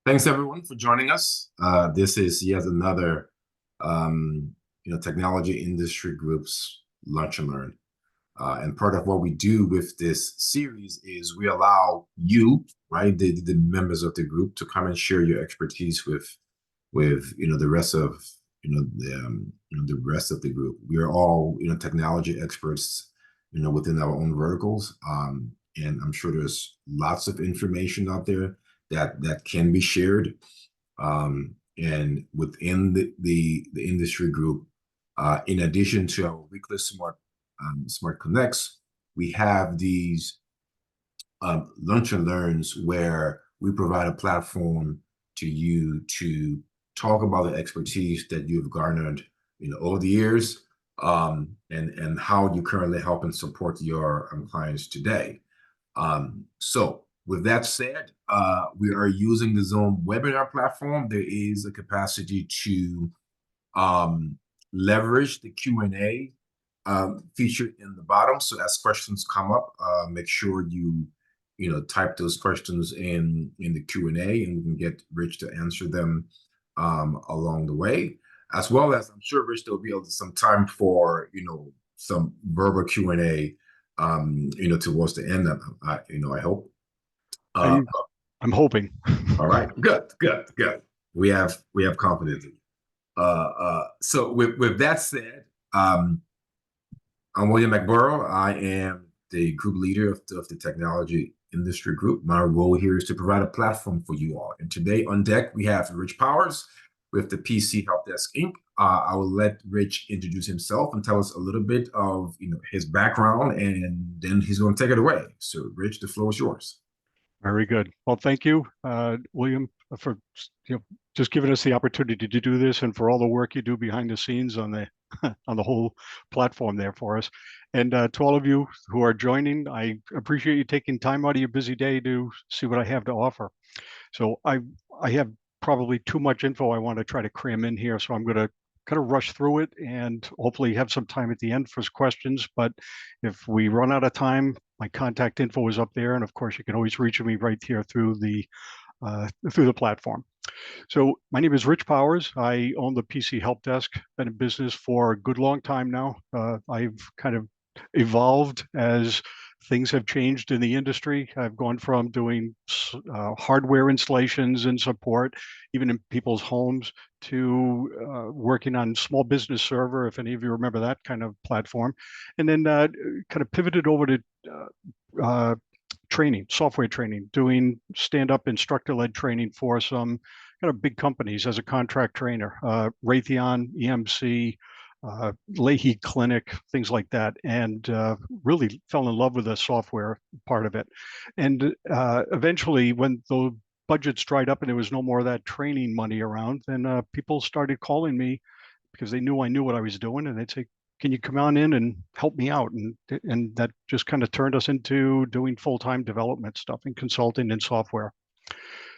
Thanks everyone for joining us. This is yet another, technology industry groups lunch and learn. And part of what we do with this series is we allow you, right, the members of the group, to come and share your expertise with the rest of the rest of the group. We are all technology experts, within our own verticals. And I'm sure there's lots of information out there that can be shared. And within the industry group, in addition to our weekly Smart Connects, we have these lunch and learns where we provide a platform to you to talk about the expertise that you've garnered over the years, and how you currently help and support your clients today. So with that said, we are using the Zoom webinar platform. There is a capacity to leverage the Q&A feature in the bottom. So as questions come up, make sure you type those questions in the Q&A, and we can get Rich to answer them along the way. As well as, I'm sure Rich, there'll be some time for some verbal Q&A towards the end. I hope. I'm hoping. All right, good. We have confidence in you. So with that said, I'm William McBurrow. I am the group leader of the technology industry group. My role here is to provide a platform for you all. And today on deck, we have Rich Powers with the PC Help Desk Inc. I will let Rich introduce himself and tell us a little bit of his background, and then he's going to take it away. So Rich, the floor is yours. Very good. Well, thank you, William, for just giving us the opportunity to do this, and for all the work you do behind the scenes on the on the whole platform there for us. And to all of you who are joining, I appreciate you taking time out of your busy day to see what I have to offer. So I have probably too much info I want to try to cram in here, so I'm going to kind of rush through it and hopefully have some time at the end for questions. But if we run out of time, my contact info is up there, and of course you can always reach me right here through the platform. So my name is Rich Powers. I own the PC Help Desk. Been in business for a good long time now. I've kind of evolved as things have changed in the industry. I've gone from doing hardware installations and support, even in people's homes, to working on small business server, if any of you remember that kind of platform, and then kind of pivoted over to training, software training, doing stand-up instructor-led training for some kind of big companies as a contract trainer, Raytheon, EMC, Leahy Clinic, things like that, and really fell in love with the software part of it. And eventually, when the budgets dried up and there was no more of that training money around, then people started calling me because they knew I knew what I was doing, and they'd say, "Can you come on in and help me out?" And that just kind of turned us into doing full-time development stuff and consulting in software.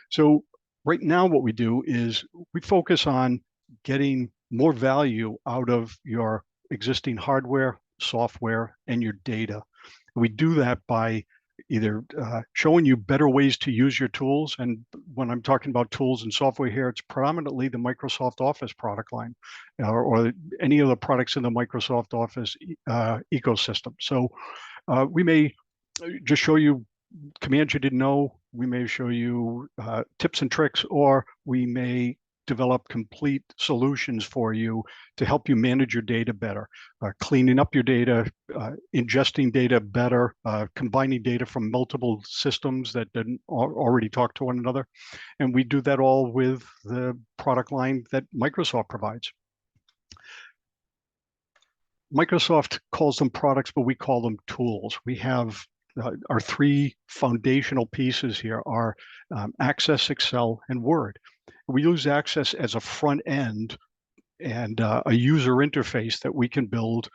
So right now, what we do is we focus on getting more value out of your existing hardware, software, and your data. We do that by either showing you better ways to use your tools. And when I'm talking about tools and software here, it's predominantly the Microsoft Office product line, or any of the products in the Microsoft Office ecosystem. So we may just show you commands you didn't know. We may show you tips and tricks, or we may develop complete solutions for you to help you manage your data better, cleaning up your data, ingesting data better, combining data from multiple systems that didn't already talk to one another. And we do that all with the product line that Microsoft provides. Microsoft calls them products, but we call them tools. We have our three foundational pieces here are Access, Excel, and Word. We use Access as a front end and a user interface that we can build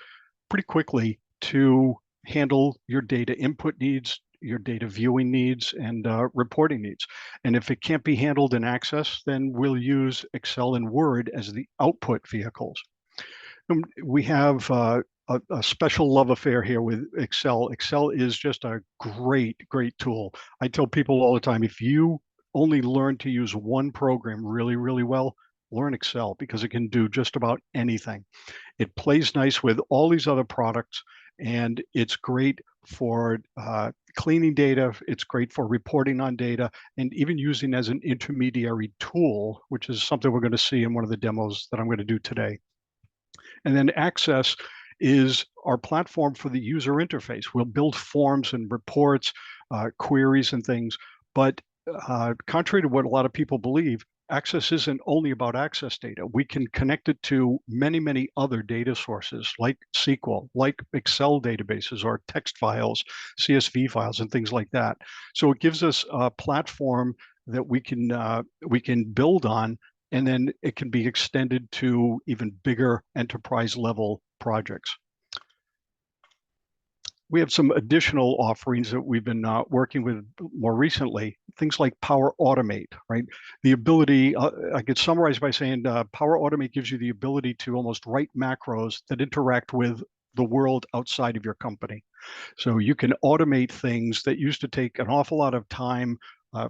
pretty quickly to handle your data input needs, your data viewing needs, and reporting needs. And if it can't be handled in Access, then we'll use Excel and Word as the output vehicles. And we have a special love affair here with Excel. Excel is just a great tool. I tell people all the time, if you only learn to use one program really, really well, learn Excel, because it can do just about anything. It plays nice with all these other products, and it's great for cleaning data. It's great for reporting on data, and even using as an intermediary tool, which is something we're going to see in one of the demos that I'm going to do today. And then Access is our platform for the user interface. We'll build forms and reports, queries and things, but contrary to what a lot of people believe, Access isn't only about Access data. We can connect it to many, many other data sources like SQL, like Excel databases or text files, CSV files, and things like that. So it gives us a platform that we can build on, and then it can be extended to even bigger enterprise level projects. We have some additional offerings that we've been working with more recently, things like Power Automate, right? The ability, I could summarize by saying Power Automate gives you the ability to almost write macros that interact with the world outside of your company. So you can automate things that used to take an awful lot of time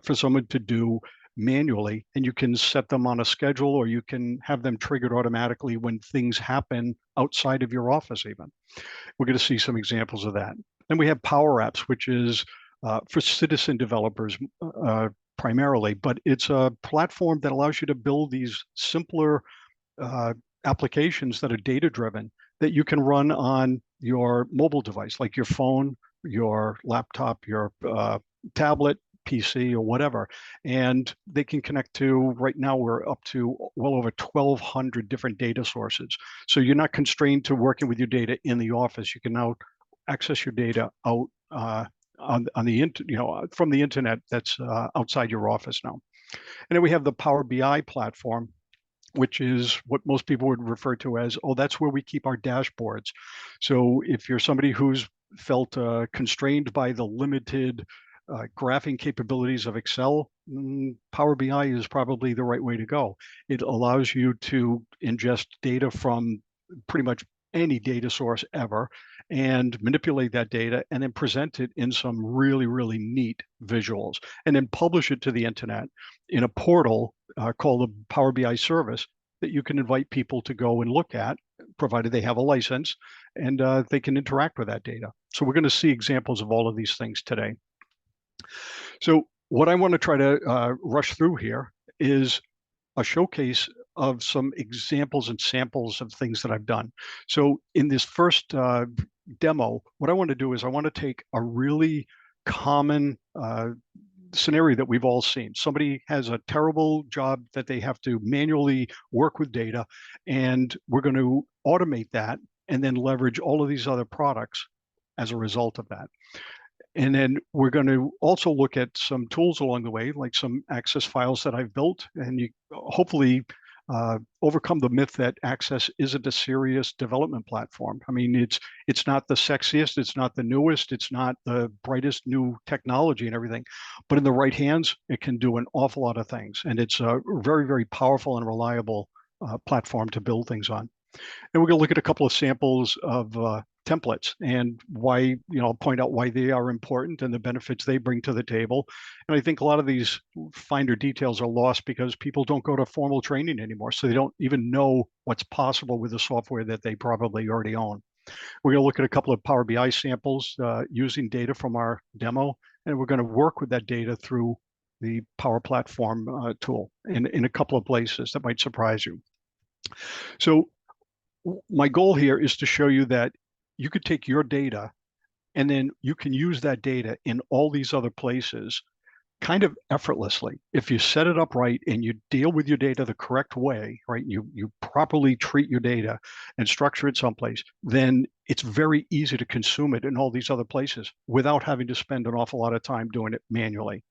for someone to do manually, and you can set them on a schedule, or you can have them triggered automatically when things happen outside of your office even. We're going to see some examples of that. Then we have Power Apps, which is for citizen developers primarily, but it's a platform that allows you to build these simpler applications that are data-driven that you can run on your mobile device, like your phone, your laptop, your tablet, PC, or whatever. And they can connect to, right now we're up to well over 1,200 different data sources. So you're not constrained to working with your data in the office. You can now access your data out on the from the internet that's outside your office now. And then we have the Power BI platform, which is what most people would refer to as, oh, that's where we keep our dashboards. So if you're somebody who's felt constrained by the limited graphing capabilities of Excel, Power BI is probably the right way to go. It allows you to ingest data from pretty much any data source ever and manipulate that data and then present it in some really, really neat visuals, and then publish it to the internet in a portal called the Power BI service that you can invite people to go and look at, provided they have a license, and they can interact with that data. So we're going to see examples of all of these things today. So what I want to try to rush through here is a showcase of some examples and samples of things that I've done. So in this first demo, what I want to do is I want to take a really common scenario that we've all seen. Somebody has a terrible job that they have to manually work with data, and we're going to automate that and then leverage all of these other products as a result of that. And then we're going to also look at some tools along the way, like some Access files that I've built, and you hopefully overcome the myth that Access isn't a serious development platform. I mean, it's not the sexiest, it's not the newest, it's not the brightest new technology and everything, but in the right hands, it can do an awful lot of things, and it's a very, very powerful and reliable platform to build things on. And we're going to look at a couple of samples of templates and why, I'll point out why they are important and the benefits they bring to the table. And I think a lot of these finer details are lost because people don't go to formal training anymore, so they don't even know what's possible with the software that they probably already own. We're going to look at a couple of Power BI samples using data from our demo, and we're going to work with that data through the Power Platform tool in a couple of places that might surprise you. So my goal here is to show you that you could take your data and then you can use that data in all these other places kind of effortlessly. If you set it up right and you deal with your data the correct way, right? You properly treat your data and structure it someplace, then it's very easy to consume it in all these other places without having to spend an awful lot of time doing it manually.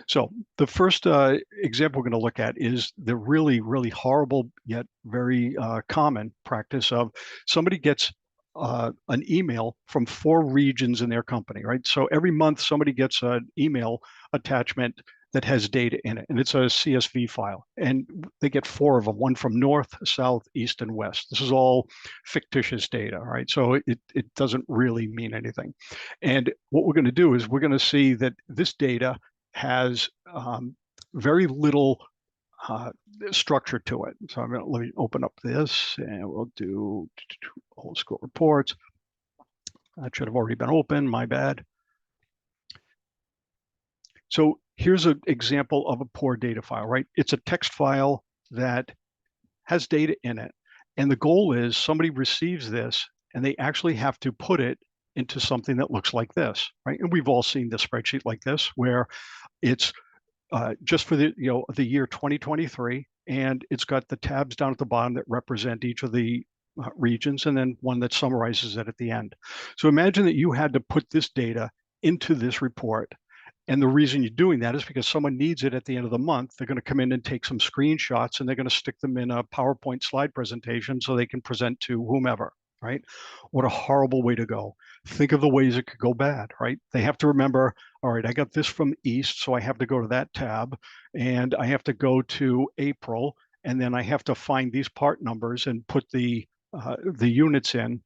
So the first example we're going to look at is the really, really horrible yet very common practice of somebody gets an email from 4 regions in their company, right? So every month somebody gets an email attachment that has data in it, and it's a CSV file, and they get 4 of them, one from north, south, east, and west. This is all fictitious data, right? So it doesn't really mean anything. And what we're going to do is we're going to see that this data has very little structure to it. So let me open up this and we'll do old school reports. That should have already been open, my bad. So here's an example of a poor data file, right? It's a text file that has data in it. And the goal is somebody receives this and they actually have to put it into something that looks like this, right? And we've all seen the spreadsheet like this, where it's just for the year 2023, and it's got the tabs down at the bottom that represent each of the regions, and then one that summarizes it at the end. So imagine that you had to put this data into this report. And the reason you're doing that is because someone needs it at the end of the month. They're going to come in and take some screenshots and they're going to stick them in a PowerPoint slide presentation so they can present to whomever, right? What a horrible way to go. Think of the ways it could go bad, right? They have to remember, all right, I got this from East, so I have to go to that tab and I have to go to April, and then I have to find these part numbers and put the units in,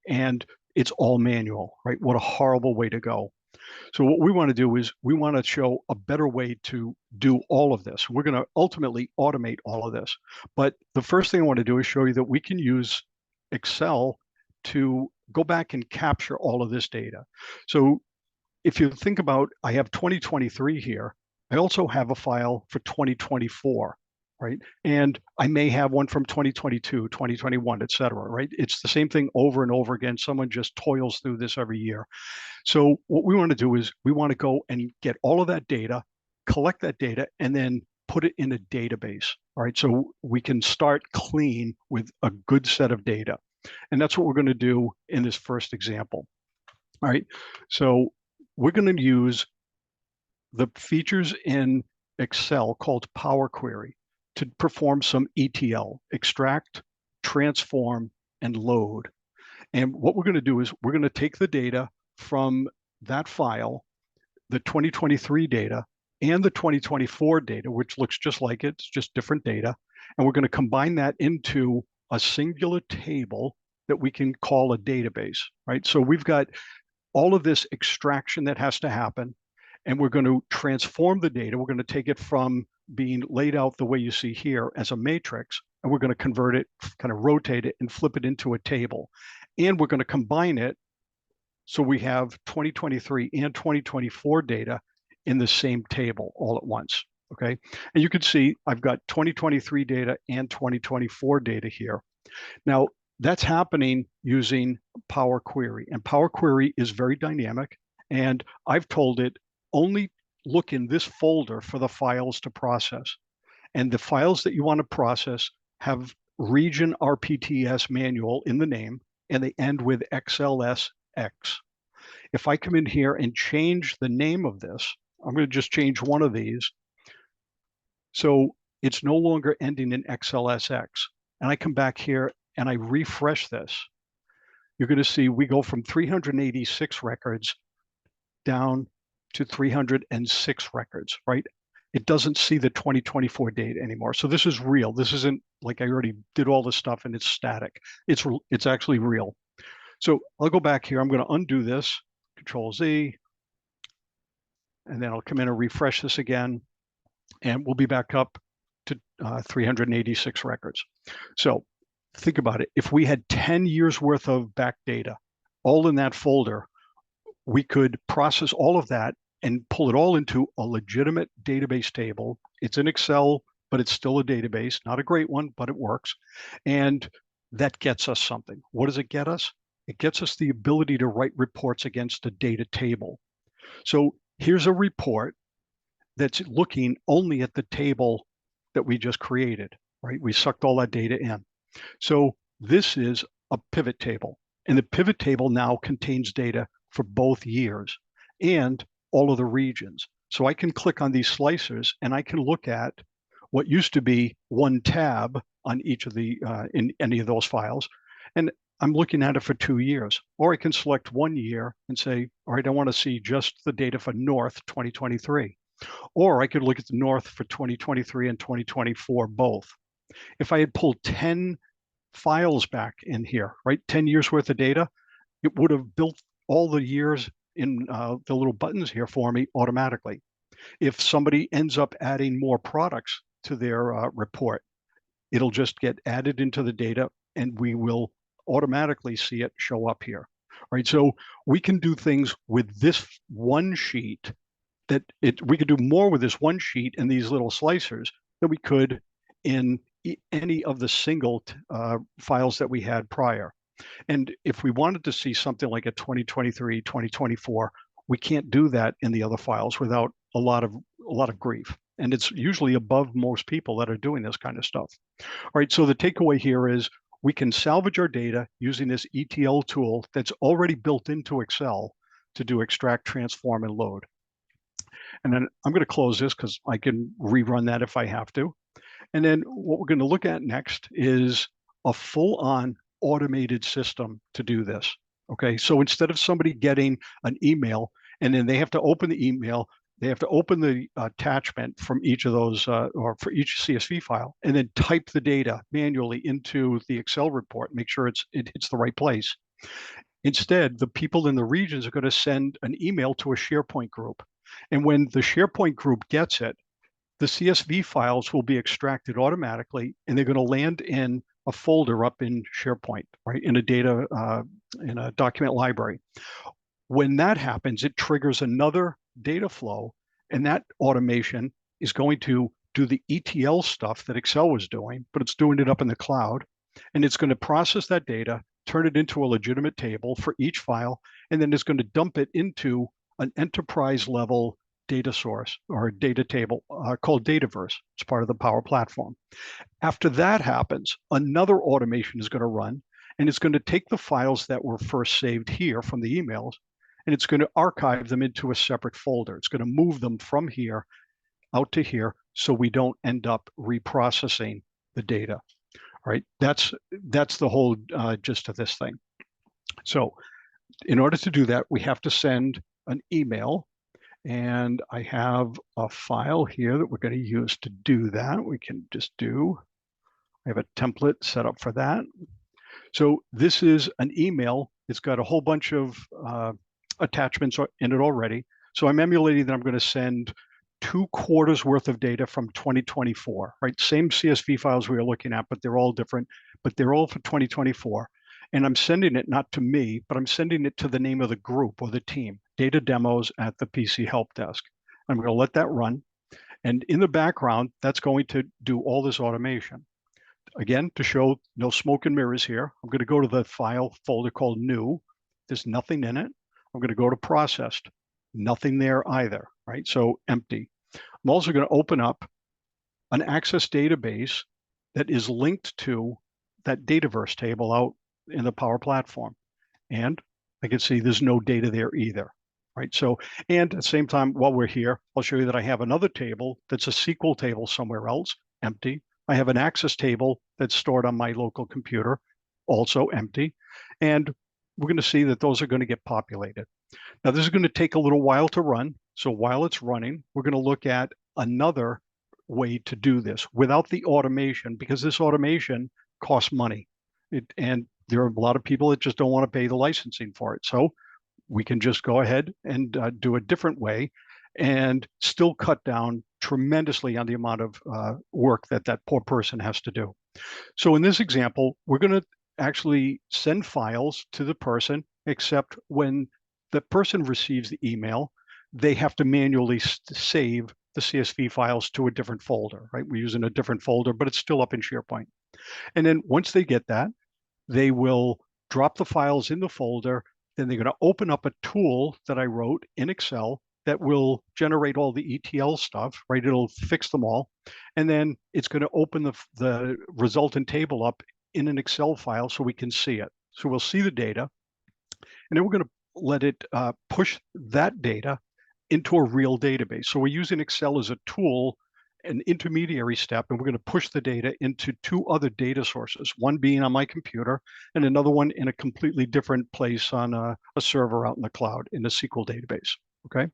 and it's all manual, right? What a horrible way to go. So what we want to do is we want to show a better way to do all of this. We're going to ultimately automate all of this. But the first thing I want to do is show you that we can use Excel to go back and capture all of this data. So if you think about, I have 2023 here. I also have a file for 2024, right? And I may have one from 2022, 2021, et cetera, right? It's the same thing over and over again. Someone just toils through this every year. So what we want to do is we want to go and get all of that data, collect that data, and then put it in a database. All right, so we can start clean with a good set of data. And that's what we're going to do in this first example. All right, so we're going to use the features in Excel called Power Query to perform some ETL, extract, transform, and load. And what we're going to do is we're going to take the data from that file, the 2023 data and the 2024 data, which looks just like it, it's just different data. And we're going to combine that into a singular table that we can call a database, right? So we've got all of this extraction that has to happen, and we're going to transform the data. We're going to take it from being laid out the way you see here as a matrix, and we're going to convert it, kind of rotate it and flip it into a table. And we're going to combine it so we have 2023 and 2024 data in the same table all at once, okay? And you can see I've got 2023 data and 2024 data here. Now, that's happening using Power Query, and Power Query is very dynamic, and I've told it only look in this folder for the files to process. And the files that you want to process have region RPTS manual in the name, and they end with XLSX. If I come in here and change the name of this, I'm going to just change one of these. So it's no longer ending in XLSX. And I come back here and I refresh this. You're going to see we go from 386 records down to 306 records, right? It doesn't see the 2024 data anymore. So this is real. This isn't like I already did all this stuff and it's static. It's actually real. So I'll go back here. I'm going to undo this, Control Z, and then I'll come in and refresh this again, and we'll be back up to 386 records. So think about it. If we had 10 years worth of back data, all in that folder, we could process all of that and pull it all into a legitimate database table. It's in Excel, but it's still a database, not a great one, but it works. And that gets us something. What does it get us? It gets us the ability to write reports against a data table. So here's a report that's looking only at the table that we just created, right? We sucked all that data in. So this is a pivot table, and the pivot table now contains data for both years and all of the regions. So I can click on these slicers and I can look at what used to be one tab on each of the, in any of those files. And I'm looking at it for 2 years. Or I can select 1 year and say, all right, I want to see just the data for North 2023. Or I could look at the North for 2023 and 2024 both. If I had pulled 10 files back in here, right, 10 years worth of data, it would have built all the years in the little buttons here for me automatically. If somebody ends up adding more products to their report, it'll just get added into the data and we will automatically see it show up here. All right, so we can do things with this one sheet we could do more with this one sheet and these little slicers than we could in any of the single files that we had prior. And if we wanted to see something like a 2023, 2024, we can't do that in the other files without a lot of grief. And it's usually above most people that are doing this kind of stuff. All right, so the takeaway here is we can salvage our data using this ETL tool that's already built into Excel to do extract, transform, and load. And then I'm going to close this because I can rerun that if I have to. And then what we're going to look at next is a full-on automated system to do this. Okay, so instead of somebody getting an email and then they have to open the email, they have to open the attachment from each of those or for each CSV file and then type the data manually into the Excel report, make sure it hits the right place. Instead, the people in the regions are going to send an email to a SharePoint group. And when the SharePoint group gets it, the CSV files will be extracted automatically, and they're going to land in a folder up in SharePoint, right, in a document library. When that happens, it triggers another data flow, and that automation is going to do the ETL stuff that Excel was doing, but it's doing it up in the cloud, and it's going to process that data, turn it into a legitimate table for each file, and then it's going to dump it into an enterprise level data source or a data table called Dataverse. It's part of the Power Platform. After that happens, another automation is going to run, and it's going to take the files that were first saved here from the emails, and it's going to archive them into a separate folder. It's going to move them from here out to here so we don't end up reprocessing the data. All right, that's the whole gist of this thing. So in order to do that, we have to send an email. And I have a file here that we're going to use to do that. We can just I have a template set up for that. So this is an email. It's got a whole bunch of attachments in it already. So I'm emulating that I'm going to send 2 quarters worth of data from 2024, right? Same CSV files we were looking at, but they're all different, but they're all for 2024. And I'm sending it not to me, but I'm sending it to the name of the group or the team, data demos at the PC help desk. I'm going to let that run. And in the background, that's going to do all this automation. Again, to show no smoke and mirrors here, I'm going to go to the file folder called new. There's nothing in it. I'm going to go to processed. Nothing there either, right? So empty. I'm also going to open up an Access database that is linked to that Dataverse table out in the Power Platform. And I can see there's no data there either, right? So, and at the same time, while we're here, I'll show you that I have another table that's a SQL table somewhere else, empty. I have an Access table that's stored on my local computer, also empty. And we're going to see that those are going to get populated. Now, this is going to take a little while to run. So while it's running, we're going to look at another way to do this without the automation, because this automation costs money. And there are a lot of people that just don't want to pay the licensing for it. So we can just go ahead and do a different way and still cut down tremendously on the amount of work that poor person has to do. So in this example, we're going to actually send files to the person, except when the person receives the email, they have to manually save the CSV files to a different folder, right? We're using a different folder, but it's still up in SharePoint. And then once they get that, they will drop the files in the folder. Then they're going to open up a tool that I wrote in Excel that will generate all the ETL stuff, right? It'll fix them all. And then it's going to open the resultant table up in an Excel file so we can see it. So we'll see the data. And then we're going to let it push that data into a real database. So we're using Excel as a tool, an intermediary step, and we're going to push the data into 2 other data sources, one being on my computer and another one in a completely different place on a server out in the cloud in a SQL database, okay?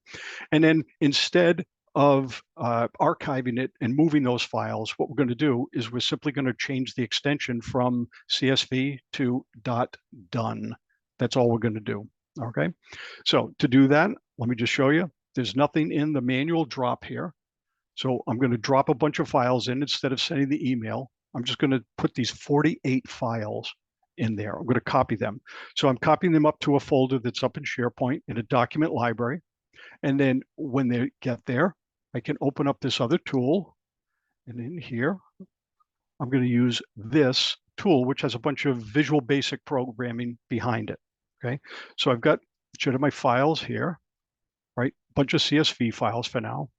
And then instead of archiving it and moving those files, what we're going to do is we're simply going to change the extension from CSV to .done. That's all we're going to do, okay? So to do that, let me just show you. There's nothing in the manual drop here. So I'm going to drop a bunch of files in instead of sending the email. I'm just going to put these 48 files in there. I'm going to copy them. So I'm copying them up to a folder that's up in SharePoint in a document library. And then when they get there, I can open up this other tool. And in here, I'm going to use this tool, which has a bunch of Visual Basic programming behind it. Okay, so I've got should have my files here, right? A bunch of CSV files for now.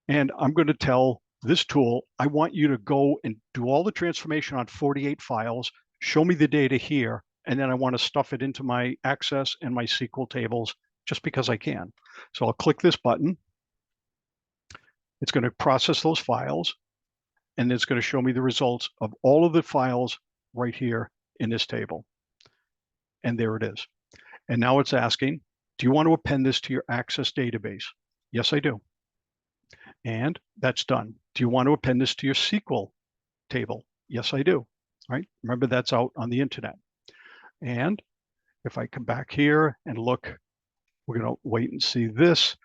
And I'm going to tell this tool, I want you to go and do all the transformation on 48 files, show me the data here, and then I want to stuff it into my Access and my SQL tables just because I can. So I'll click this button. It's going to process those files, and it's going to show me the results of all of the files right here in this table. And there it is. And now it's asking, do you want to append this to your Access database? Yes, I do. And that's done. Do you want to append this to your SQL table? Yes, I do. Right? Remember, that's out on the internet. And if I come back here and look, we're going to wait and see this.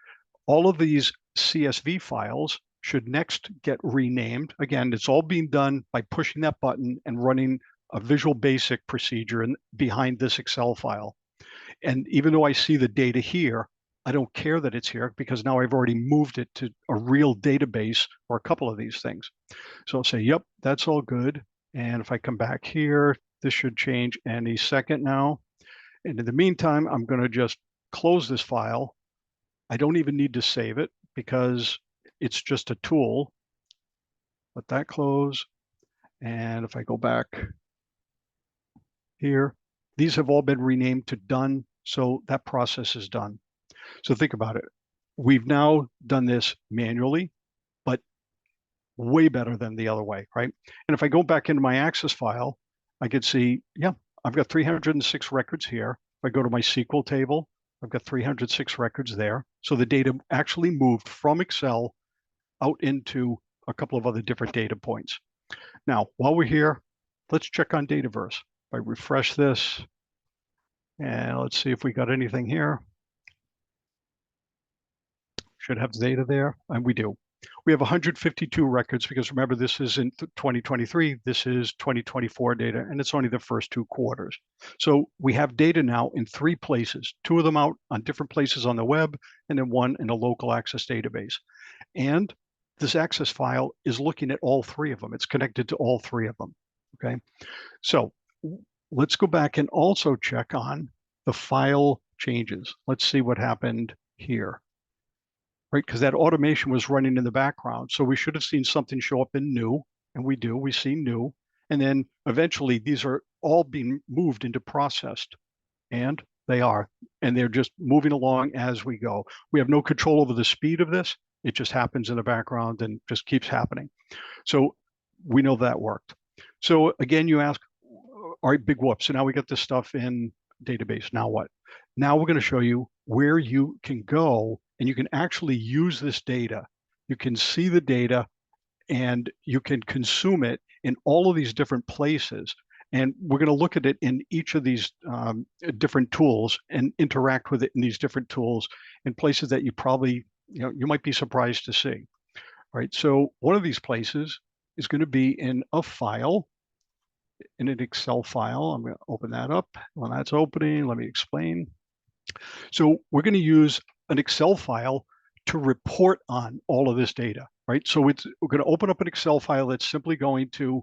All of these CSV files should next get renamed. Again, it's all being done by pushing that button and running a Visual Basic procedure behind this Excel file. And even though I see the data here, I don't care that it's here because now I've already moved it to a real database or a couple of these things. So I'll say, yep, that's all good. And if I come back here, this should change any second now. And in the meantime, I'm going to just close this file. I don't even need to save it because it's just a tool. Let that close. And if I go back here, these have all been renamed to done. So that process is done. So think about it. We've now done this manually, but way better than the other way, right? And if I go back into my Access file, I could see, yeah, I've got 306 records here. If I go to my SQL table, I've got 306 records there. So the data actually moved from Excel out into a couple of other different data points. Now, while we're here, let's check on Dataverse. If I refresh this, and let's see if we got anything here. Should have data there, and we do. We have 152 records because remember, this is in 2023, this is 2024 data, and it's only the first 2 quarters. So we have data now in 3 places, 2 of them out on different places on the web, and then 1 in a local Access database. And this Access file is looking at all 3 of them. It's connected to all 3 of them, okay? So let's go back and also check on the file changes. Let's see what happened here. Right, because that automation was running in the background. So we should have seen something show up in new, and we do, we see new. And then eventually these are all being moved into processed, and they are, and they're just moving along as we go. We have no control over the speed of this. It just happens in the background and just keeps happening. So we know that worked. So again, you ask, all right, big whoop. So now we got this stuff in database. Now what? Now we're going to show you where you can go and you can actually use this data. You can see the data and you can consume it in all of these different places. And we're going to look at it in each of these different tools and interact with it in these different tools in places that you probably, you might be surprised to see. All right, so one of these places is going to be in a file, in an Excel file. I'm going to open that up. When that's opening, let me explain. So we're going to use an Excel file to report on all of this data, right? So we're going to open up an Excel file that's simply going to,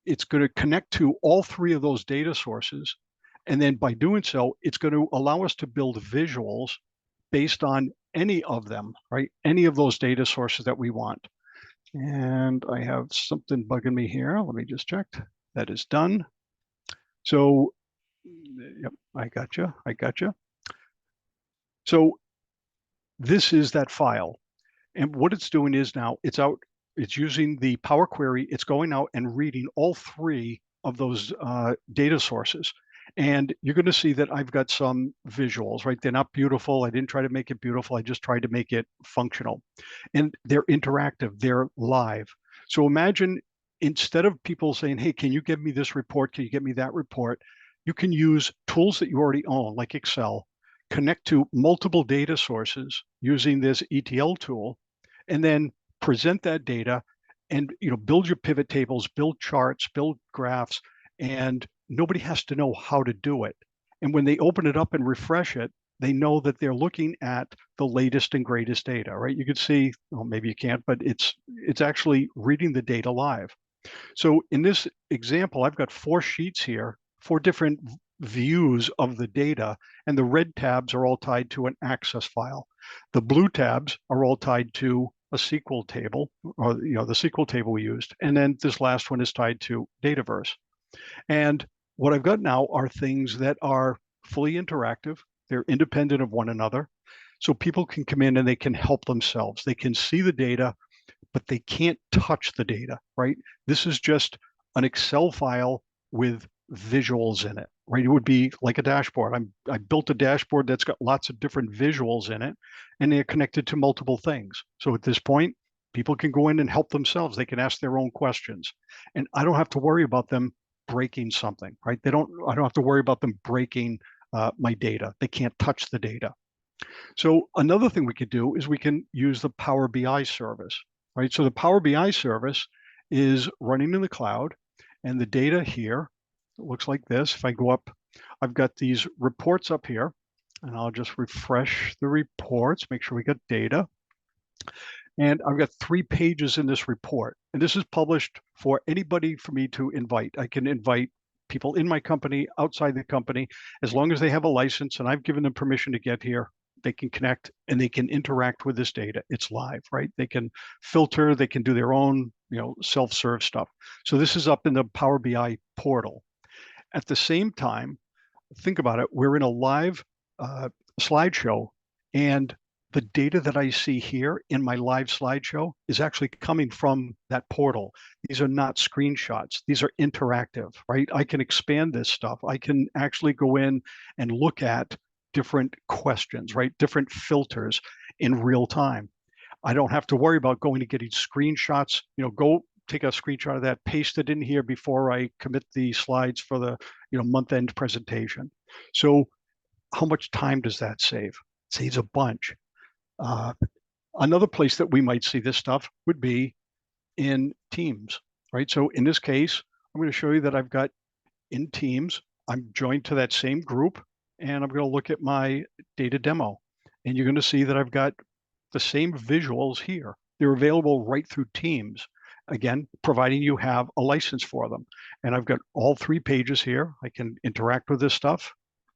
it's going to connect to all 3 of those data sources. And then by doing so, it's going to allow us to build visuals based on any of them, right? Any of those data sources that we want. And I have something bugging me here. Let me just check. That is done. So, yep, I gotcha. So this is that file. And what it's doing is now it's using the Power Query. It's going out and reading all 3 of those data sources. And you're going to see that I've got some visuals, right? They're not beautiful. I didn't try to make it beautiful. I just tried to make it functional. And they're interactive. They're live. So imagine instead of people saying, hey, can you give me this report? Can you get me that report? You can use tools that you already own, like Excel. connect to multiple data sources using this ETL tool, and then present that data and build your pivot tables, build charts, build graphs, and nobody has to know how to do it. And when they open it up and refresh it, they know that they're looking at the latest and greatest data, right? You could see, well, maybe you can't, but it's actually reading the data live. So in this example, I've got 4 sheets here, 4 different views of the data, and the red tabs are all tied to an access file. The blue tabs are all tied to a SQL table, or the SQL table we used, and then this last one is tied to Dataverse. And what I've got now are things that are fully interactive. They're independent of one another. So people can come in and they can help themselves. They can see the data, but they can't touch the data, right? This is just an Excel file with visuals in it, right? It would be like a dashboard. I built a dashboard that's got lots of different visuals in it, and they're connected to multiple things. So at this point, people can go in and help themselves. They can ask their own questions, and I don't have to worry about them breaking something, right? I don't have to worry about them breaking my data. They can't touch the data. So another thing we could do is we can use the Power BI service, right? So the Power BI service is running in the cloud, and the data here looks like this. If I go up, I've got these reports up here, and I'll just refresh the reports, make sure we got data. And I've got 3 pages in this report, and this is published for anybody for me to invite. I can invite people in my company, outside the company, as long as they have a license and I've given them permission to get here. They can connect and they can interact with this data. It's live, right? They can filter, they can do their own, self-serve stuff. So this is up in the Power BI portal. At the same time, think about it, we're in a live slideshow, and the data that I see here in my live slideshow is actually coming from that portal. These are not screenshots. These are interactive, right? I can expand this stuff. I can actually go in and look at different questions, right? Different filters in real time. I don't have to worry about going and getting screenshots, go take a screenshot of that, paste it in here before I commit the slides for the month-end presentation. So how much time does that save? It saves a bunch. Another place that we might see this stuff would be in Teams, right? So in this case, I'm going to show you that I've got in Teams, I'm joined to that same group, and I'm going to look at my data demo. And you're going to see that I've got the same visuals here. They're available right through Teams, again, providing you have a license for them. And I've got all 3 pages here. I can interact with this stuff,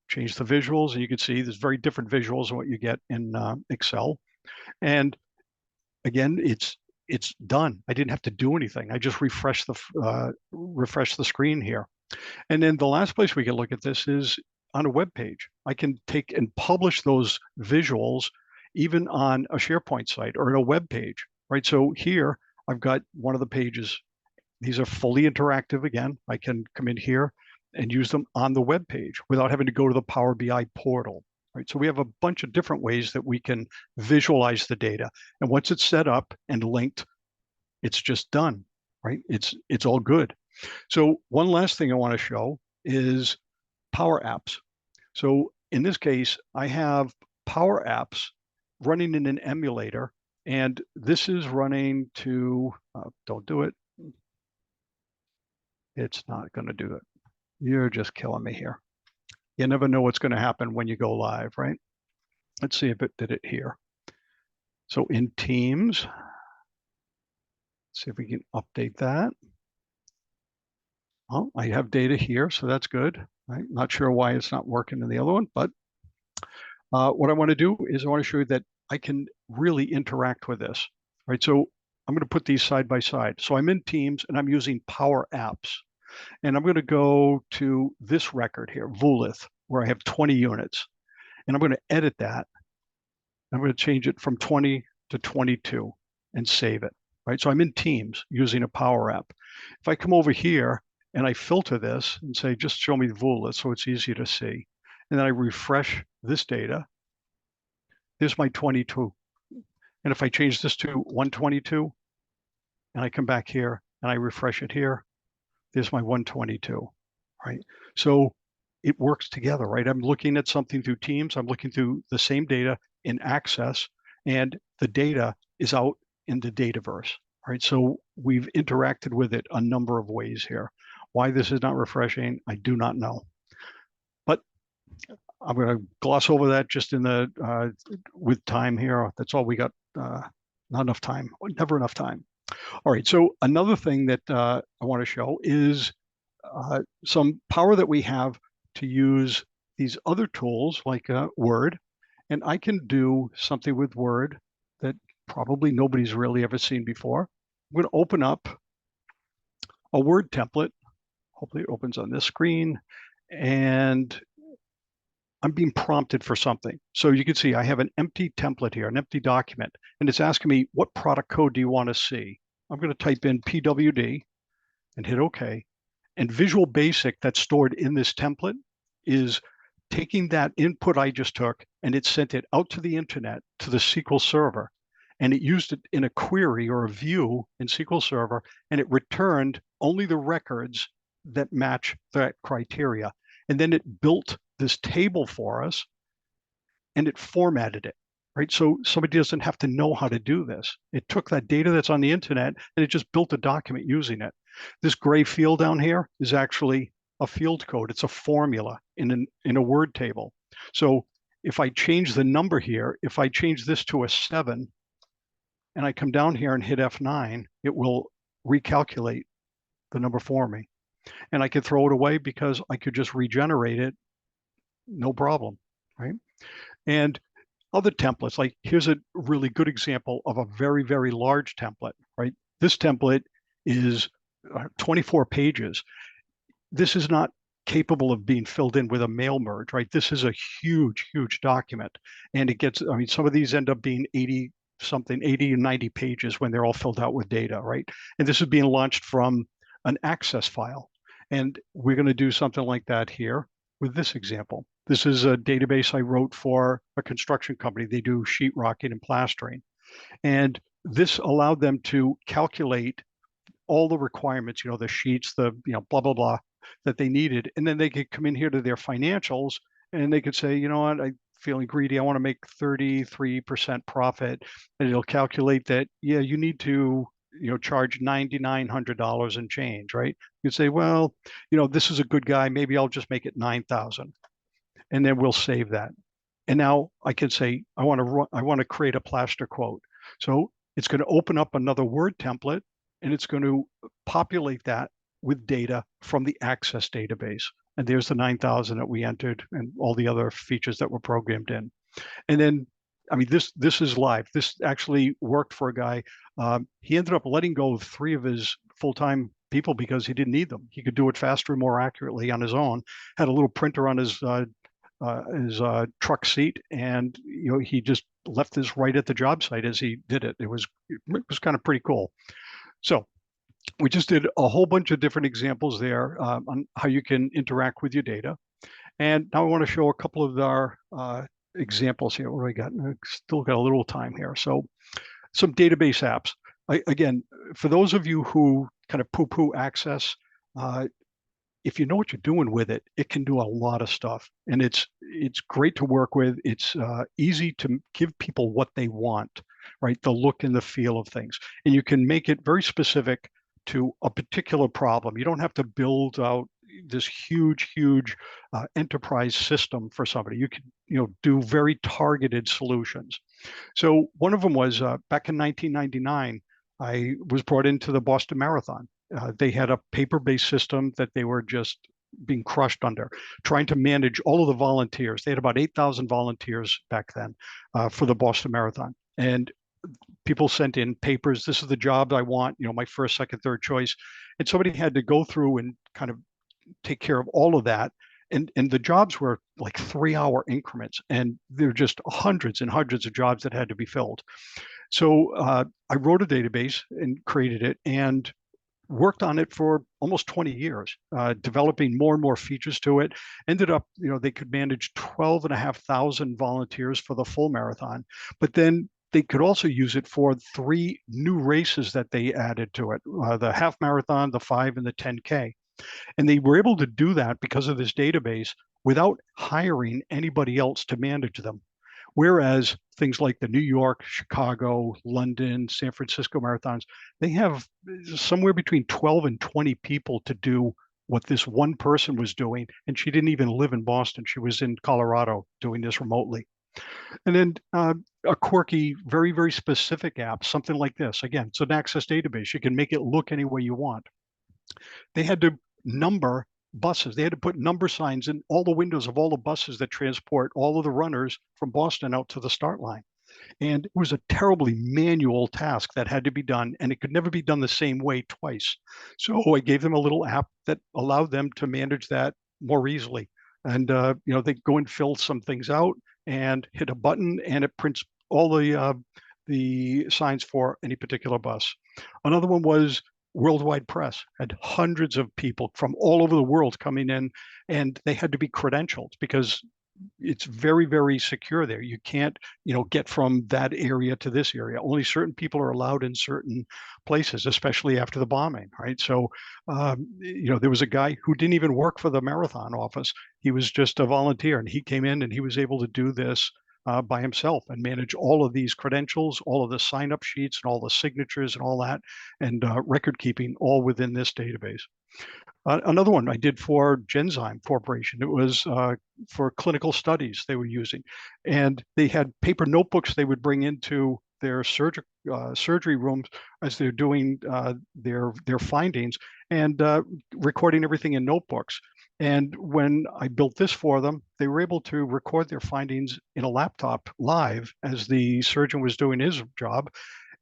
change the visuals, and you can see there's very different visuals than what you get in Excel. And again, it's done. I didn't have to do anything. I just refresh the screen here. And then the last place we can look at this is on a web page. I can take and publish those visuals even on a SharePoint site or in a web page, right? So here I've got one of the pages. These are fully interactive again. I can come in here and use them on the web page without having to go to the Power BI portal, right? So we have a bunch of different ways that we can visualize the data. And once it's set up and linked, it's just done, right? It's all good. So one last thing I want to show is Power Apps. So in this case, I have Power Apps running in an emulator, and this is running to, don't do it. It's not going to do it. You're just killing me here. You never know what's going to happen when you go live, right? Let's see if it did it here. So in Teams, see if we can update that. Oh, I have data here, so that's good. Right? Not sure why it's not working in the other one, but what I want to do is I want to show you that I can really interact with this, right? So I'm going to put these side by side. So I'm in Teams and I'm using Power Apps. And I'm going to go to this record here, Vulith, where I have 20 units. And I'm going to edit that. I'm going to change it from 20 to 22 and save it, right? So I'm in Teams using a Power App. If I come over here and I filter this and say, just show me Vulith so it's easy to see. And then I refresh this data. There's my 22. And if I change this to 122, and I come back here and I refresh it here, there's my 122, right? So it works together, right? I'm looking at something through Teams, I'm looking through the same data in Access, and the data is out in the Dataverse, right? So we've interacted with it a number of ways here. Why this is not refreshing, I do not know. But I'm going to gloss over that just in the with time here. That's all we got. Not enough time. Never enough time. All right. So another thing that I want to show is some power that we have to use these other tools like Word, and I can do something with Word that probably nobody's really ever seen before. I'm going to open up a Word template. Hopefully, it opens on this screen, and I'm being prompted for something. So you can see I have an empty template here, an empty document, and it's asking me, what product code do you want to see? I'm going to type in PWD and hit OK. And Visual Basic that's stored in this template is taking that input I just took, and it sent it out to the internet, to the SQL Server. And it used it in a query or a view in SQL Server, and it returned only the records that match that criteria. And then it built this table for us, and it formatted it, right? So somebody doesn't have to know how to do this. It took that data that's on the internet, and it just built a document using it. This gray field down here is actually a field code. It's a formula in a Word table. So if I change the number here, if I change this to a 7, and I come down here and hit F9, it will recalculate the number for me. And I could throw it away because I could just regenerate it, no problem, right? And other templates, like here's a really good example of a very, very large template, right? This template is 24 pages. This is not capable of being filled in with a mail merge, right? This is a huge, huge document. And it gets, I mean, some of these end up being 80 and 90 pages when they're all filled out with data, right? And this is being launched from an Access file. And we're going to do something like that here with this example. This is a database I wrote for a construction company. They do sheetrocking and plastering. And this allowed them to calculate all the requirements, the sheets, blah, blah, blah, that they needed. And then they could come in here to their financials and they could say, you know what, I'm feeling greedy. I want to make 33% profit. And it'll calculate that, yeah, you need to, charge $9,900 and change, right? You'd say, well, this is a good guy. Maybe I'll just make it 9,000. And then we'll save that. And now I can say, I want to create a plaster quote. So it's going to open up another Word template, and it's going to populate that with data from the Access database. And there's the 9,000 that we entered and all the other features that were programmed in. And then, I mean, this is live. This actually worked for a guy. He ended up letting go of 3 of his full-time people because he didn't need them. He could do it faster and more accurately on his own. Had a little printer on his truck seat, and he just left this right at the job site as he did it. It was kind of pretty cool. So we just did a whole bunch of different examples there on how you can interact with your data. And now I want to show a couple of our examples here. What do I got? I still got a little time here. So some database apps. Again, for those of you who kind of poo-poo Access, if you know what you're doing with it, it can do a lot of stuff, and it's great to work with. It's easy to give people what they want, right? The look and the feel of things, and you can make it very specific to a particular problem. You don't have to build out this huge enterprise system for somebody. You can do very targeted solutions. So one of them was back in 1999. I was brought into the Boston Marathon. They had a paper-based system that they were just being crushed under, trying to manage all of the volunteers. They had about 8,000 volunteers back then for the Boston Marathon. And people sent in papers. This is the job I want, my first, second, third choice. And somebody had to go through and kind of take care of all of that. And the jobs were like 3-hour increments. And there were just hundreds and hundreds of jobs that had to be filled. So I wrote a database and created it and worked on it for almost 20 years, developing more and more features to it. Ended up, they could manage 12,500 volunteers for the full marathon, but then they could also use it for 3 new races that they added to it, the half marathon, the 5, and the 10K. And they were able to do that because of this database without hiring anybody else to manage them. Whereas things like the New York, Chicago, London, San Francisco marathons, they have somewhere between 12 and 20 people to do what this one person was doing. And she didn't even live in Boston. She was in Colorado doing this remotely. And then a quirky, very, very specific app, something like this. Again, it's an access database. You can make it look any way you want. They had to number buses. They had to put number signs in all the windows of all the buses that transport all of the runners from Boston out to the start line. And it was a terribly manual task that had to be done, and it could never be done the same way twice. So I gave them a little app that allowed them to manage that more easily. And they go and fill some things out and hit a button, and it prints all the signs for any particular bus. Another one was worldwide press, had hundreds of people from all over the world coming in, and they had to be credentialed because it's very, very secure there. You can't, get from that area to this area. Only certain people are allowed in certain places, especially after the bombing, right? So, there was a guy who didn't even work for the marathon office. He was just a volunteer, and he came in and he was able to do this by himself and manage all of these credentials, all of the sign-up sheets and all the signatures and all that, and record keeping all within this database. Another one I did for Genzyme Corporation. It was for clinical studies they were using. And they had paper notebooks they would bring into their surgery rooms as they're doing their findings and recording everything in notebooks. And when I built this for them, they were able to record their findings in a laptop live as the surgeon was doing his job.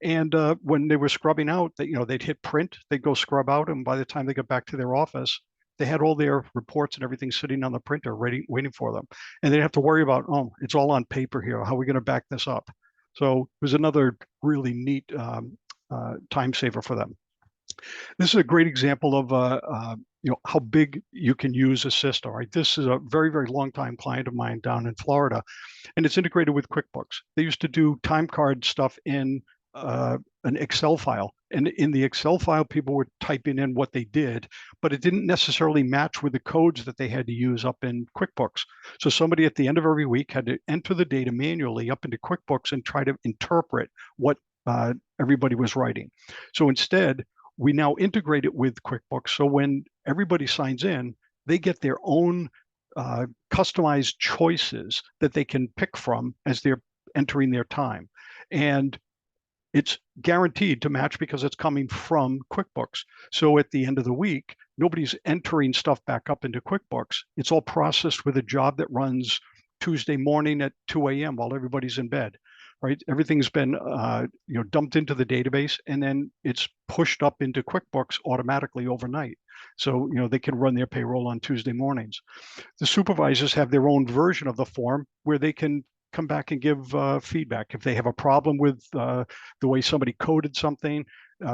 And when they were scrubbing out, they'd hit print, they'd go scrub out, and by the time they got back to their office, they had all their reports and everything sitting on the printer, ready, waiting for them. And they'd have to worry about, oh, it's all on paper here. How are we going to back this up? So it was another really neat time saver for them. This is a great example of how big you can use a system. Right, this is a very, very long time client of mine down in Florida, and it's integrated with QuickBooks. They used to do time card stuff in an Excel file. And in the Excel file, people were typing in what they did, but it didn't necessarily match with the codes that they had to use up in QuickBooks. So somebody at the end of every week had to enter the data manually up into QuickBooks and try to interpret what everybody was writing. So instead, we now integrate it with QuickBooks. So when everybody signs in, they get their own customized choices that they can pick from as they're entering their time. And it's guaranteed to match because it's coming from QuickBooks. So at the end of the week, nobody's entering stuff back up into QuickBooks. It's all processed with a job that runs Tuesday morning at 2 a.m. while everybody's in bed, right? Everything's been dumped into the database, and then it's pushed up into QuickBooks automatically overnight. So they can run their payroll on Tuesday mornings. The supervisors have their own version of the form where they can come back and give feedback if they have a problem with the way somebody coded something,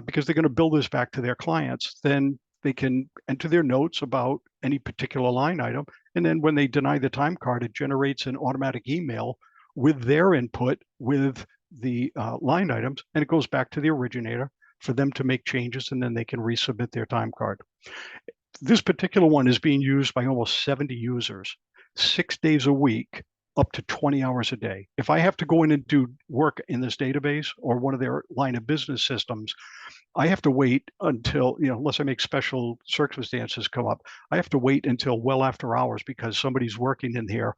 because they're going to bill this back to their clients. Then they can enter their notes about any particular line item, and then when they deny the time card, it generates an automatic email with their input with the line items, and it goes back to the originator for them to make changes, and then they can resubmit their time card. This particular one is being used by almost 70 users, 6 days a week, up to 20 hours a day. If I have to go in and do work in this database or one of their line of business systems, I have to wait until, unless I make special circumstances come up, I have to wait until well after hours because somebody's working in here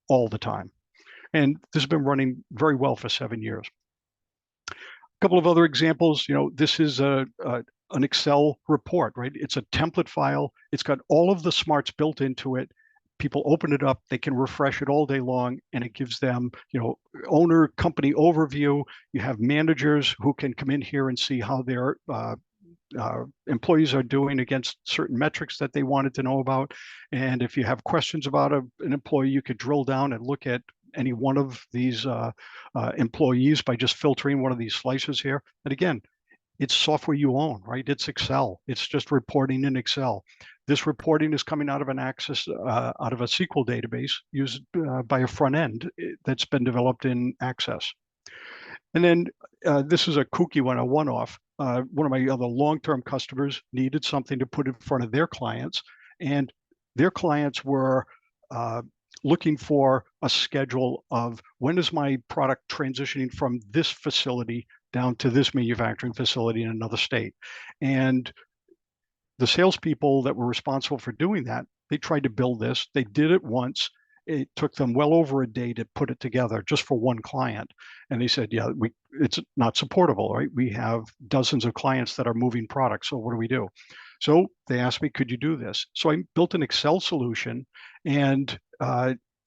all the time. And this has been running very well for 7 years. A couple of other examples, this is an Excel report, right? It's a template file. It's got all of the smarts built into it. People open it up, they can refresh it all day long, and it gives them, owner company overview. You have managers who can come in here and see how their employees are doing against certain metrics that they wanted to know about. And if you have questions about an employee, you could drill down and look at any one of these employees by just filtering one of these slices here. And again, it's software you own, right? It's Excel. It's just reporting in Excel. This reporting is coming out of an Access, out of a SQL database used by a front end that's been developed in Access. And then this is a kooky one, a one-off. One of my other long-term customers needed something to put in front of their clients, and their clients were looking for a schedule of when is my product transitioning from this facility down to this manufacturing facility in another state. And the salespeople that were responsible for doing that, they tried to build this. They did it once. It took them well over a day to put it together just for one client. And they said, yeah, it's not supportable, right? We have dozens of clients that are moving products. So what do we do? So they asked me, could you do this? So I built an Excel solution, and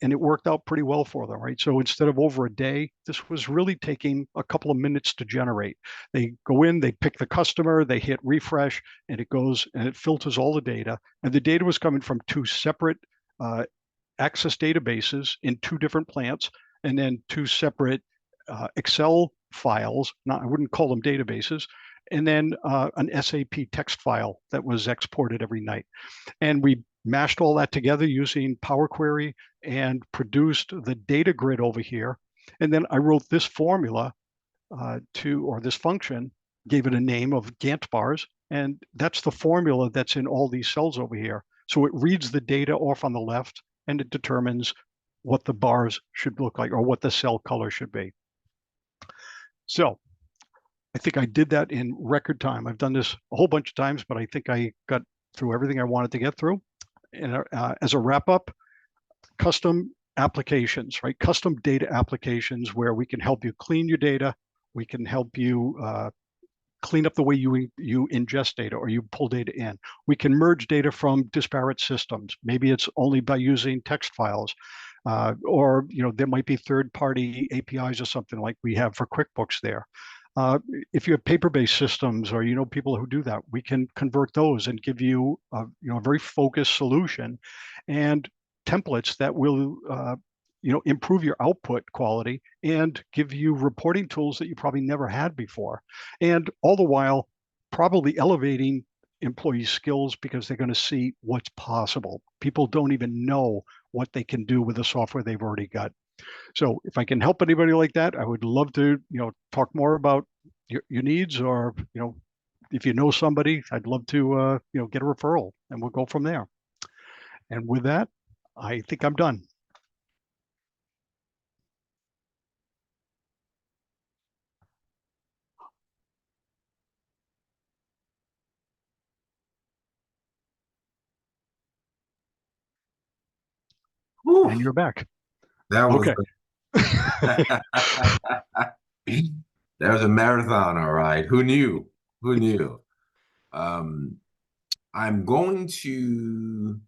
it worked out pretty well for them, right? So instead of over a day, this was really taking a couple of minutes to generate. They go in, they pick the customer, they hit refresh, and it goes and it filters all the data. And the data was coming from two separate access databases in two different plants, and then two separate Excel files. I wouldn't call them databases, and then an SAP text file that was exported every night. And we mashed all that together using Power Query and produced the data grid over here. And then I wrote this formula or this function, gave it a name of Gantt bars, and that's the formula that's in all these cells over here. So it reads the data off on the left, and it determines what the bars should look like or what the cell color should be. So I think I did that in record time. I've done this a whole bunch of times, but I think I got through everything I wanted to get through. And as a wrap up, custom applications, right? Custom data applications where we can help you clean your data. We can help you clean up the way you ingest data or you pull data in. We can merge data from disparate systems. Maybe it's only by using text files, or there might be third-party APIs or something like we have for QuickBooks there. If you have paper-based systems or people who do that, we can convert those and give you a very focused solution and templates that will improve your output quality and give you reporting tools that you probably never had before. And all the while, probably elevating employee skills because they're going to see what's possible. People don't even know what they can do with the software they've already got. So if I can help anybody like that, I would love to, talk more about your needs, or, if you know somebody, I'd love to, get a referral, and we'll go from there. And with that, I think I'm done. Whew, And you're back. that was Okay. that was a marathon, all right. Who knew? Who knew? I'm going to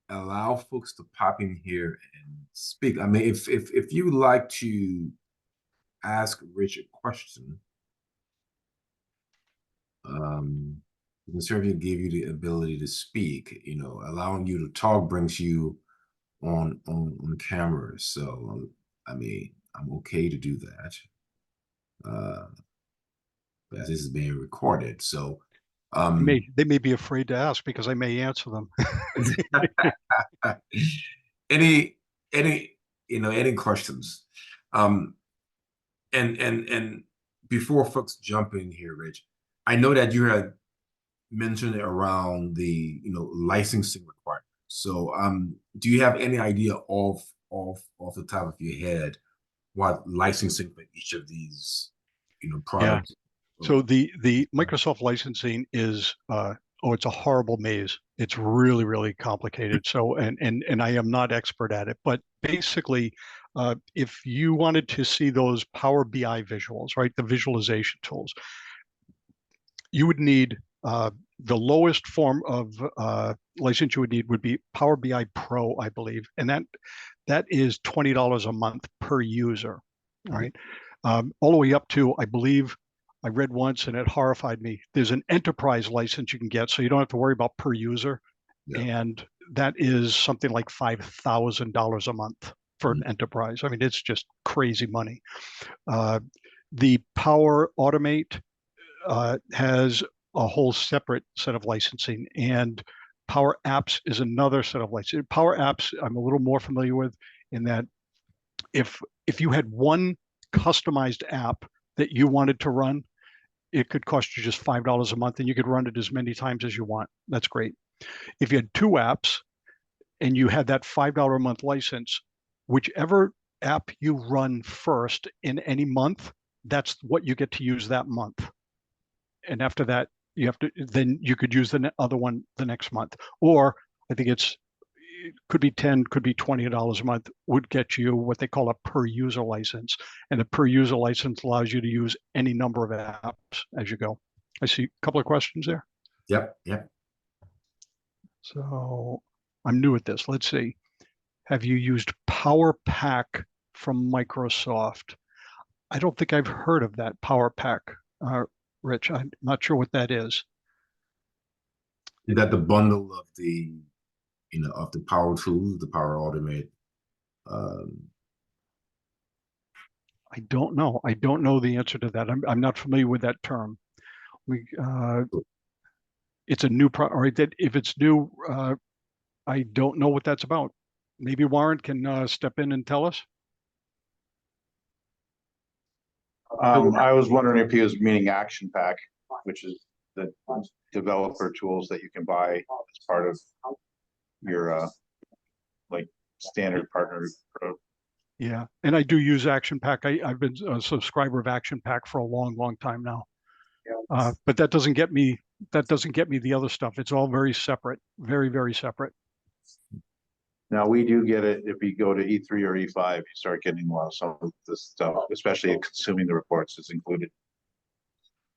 allow folks to pop in here and speak. I mean, if you would like to ask Rich a question, we can certainly give you the ability to speak. Allowing you to talk brings you on camera. So I mean, I'm okay to do that. But this is being recorded. So They may be afraid to ask because I may answer them. any any questions? And before folks jump in here, Rich, I know that you had mentioned around the licensing requirements. So do you have any idea off the top of your head what licensing for each of these products? So the Microsoft licensing is it's a horrible maze. It's really, really complicated. So and I am not expert at it, but basically, if you wanted to see those Power BI visuals, right, the visualization tools, you would need the lowest form of license you would need would be Power BI Pro, I believe, and that is $20 a month per user, right? All the way up to, I believe, I read once and it horrified me. There's an enterprise license you can get, so you don't have to worry about per user, and that is something like $5,000 a month for an enterprise. I mean, it's just crazy money. The Power Automate has a whole separate set of licensing, and Power Apps is another set of licensing. Power Apps, I'm a little more familiar with in that if you had one customized app that you wanted to run, it could cost you just $5 a month, and you could run it as many times as you want. That's great. If you had two apps and you had that $5 a month license, whichever app you run first in any month, that's what you get to use that month. And after that, then you could use the other one the next month. Or I think it could be 10, could be $20 a month, would get you what they call a per user license. And the per user license allows you to use any number of apps as you go. I see a couple of questions there. Yep, yep. So I'm new at this. Let's see. Have you used Power Pack from Microsoft? I don't think I've heard of that Power Pack, Rich. I'm not sure what that is. Is that the bundle of the, of the Power Tools, the Power Automate? I don't know. I don't know the answer to that. I'm not familiar with that term. It's a new right? That if it's new, I don't know what that's about. Maybe Warren can step in and tell us. I was wondering if he was meaning Action Pack, which is the developer tools that you can buy as part of your like standard partner. Yeah, and I do use Action Pack. I've been a subscriber of Action Pack for a long, long time now. But that doesn't get me. That doesn't get me the other stuff. It's all very separate, very, very separate. Now we do get it if you go to E3 or E5, you start getting some of this stuff, especially consuming the reports is included.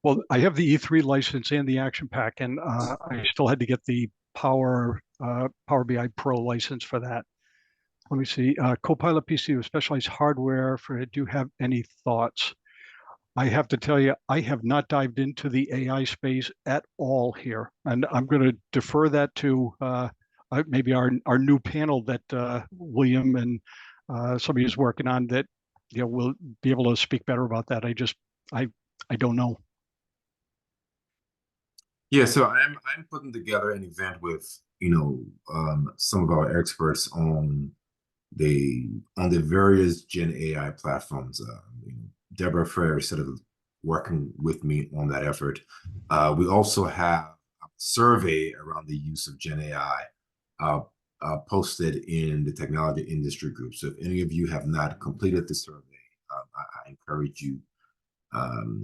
Well, I have the E3 license and the Action Pack, and I still had to get the Power BI Pro license for that. Let me see. Copilot PC with specialized hardware for it. Do you have any thoughts? I have to tell you, I have not dived into the AI space at all here, and I'm going to defer that to maybe our new panel that William and somebody is working on that will be able to speak better about that. I don't know. Yeah, so I'm putting together an event with some of our experts on the various Gen AI platforms. Deborah Frere is sort of working with me on that effort. We also have a survey around the use of Gen AI posted in the technology industry group. So if any of you have not completed the survey, I encourage you, to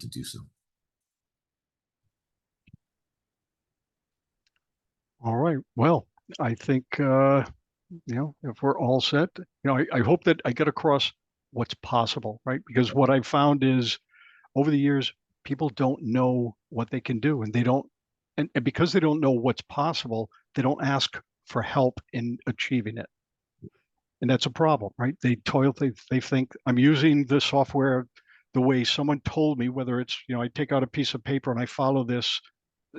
do so. All right. Well, I think if we're all set, I hope that I get across what's possible, right? Because what I've found is over the years, people don't know what they can do, and they don't, and because they don't know what's possible, they don't ask for help in achieving it. And that's a problem, right? They think I'm using the software the way someone told me, whether it's, I take out a piece of paper and I follow this